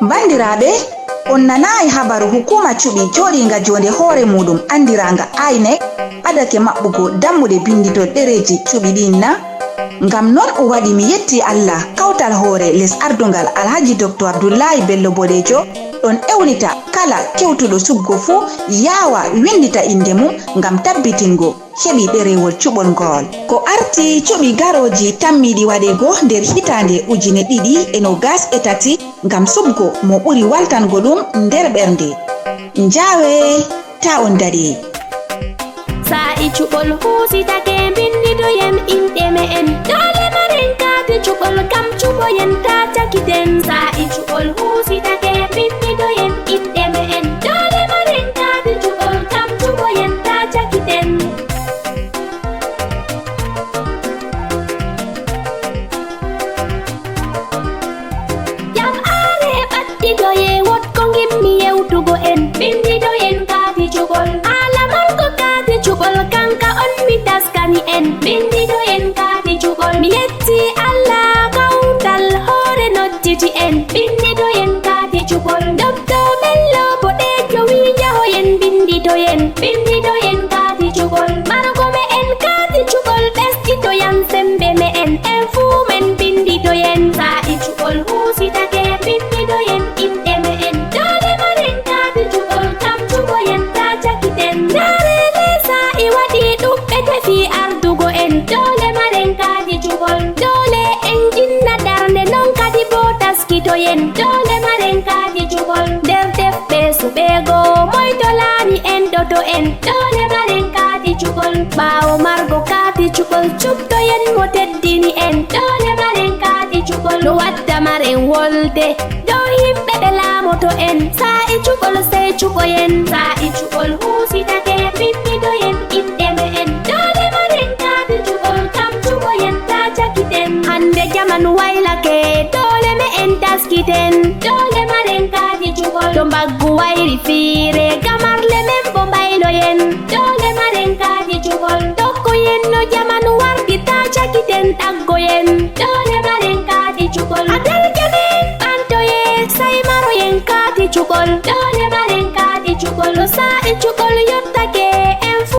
Bandiraɓe, on nanayi habaru hukuma cuɓi joɗinga jonde hoore muɗum andiranga INEC ɓadake maɓɓugo dammuɗe binditol ɗereji cuɓi ɗin na? Ngam non o waɗi mi yetti Allah kawtal hoore les ardungal Alhaji Dr. Abdullahi Bello Bodejo ɗon ewnita kala kewtuɗo subgo fuu yawa windita inde mum ngam tabbitingo heɓi ɗerewol cuɓol ngol. Ko arti cuɓi garoji tammiɗi waɗego nder hitande 2023 ngam subgo mo ɓuri waltango ɗum nder ɓernde. Njawe ta on daɗi. Sa'i cuɓol husitake bindidoyen inɗe me'en dole maren kati cuɓol kam cuɓoyen ta cakiten. Sa'i cuɓol husitake bindidoyen inɗe me'en dole maren kati cuɓol kam cuɓoyen ta cakiten. Jam are ɓaddidoye wotko gimmi yewtugo en bindidoyen kati cuɓol cuɓol kanka on mi taskani en bindidoyen kati cuɓol. Mi yetti Allah kawtal hoore nodditi en bindidoyen kati cuɓol. Dr. Bello Bodejo wi jahoyen bindidoyen kati cuɓol. Margo me en kati cuɓol ɓesɗitoyan sembe me en fuu men bindidoyen. Sa'i cuɓol husitake bindidoyen inɗe me en dole maren kati cuɓol kam cuɓoyen ta cakiten. Tefi ardugo en dole maren kadi cuɓol. Dole en jinna darnde non kadi bo taskitoyen dole maren kadi cuɓol. Nder defɓe suɓego moyto laami en doto en dole maren kadi cuɓol. Ɓawo margo kadi cuɓol cuɓtoyen mo teddini en dole maren kadi cuɓol. No wadda maren wolde dow yimɓe ɓe laamoto en. Sa'i cuɓol sey cuɓoyen. Sa'i cuɓol husitake bindidoyen inɗe me'en dole maren kadi cuɓol kam cuɓoyen ta cakiten. Hande jamanu waylake dole me'en taskiten dole maren kadi cuɓol. To mbaggu wayri fiire gamarle men bo mbayloyen dole maren kadi cuɓol. Tokkoyen no jamanu wardi ta cakiten ɗaggoyen dole maren kadi cuɓol. Adelke men ɓantoye sai maroyen kadi cuɓol dole maren kadi cuɓol. Sa'i cuɓol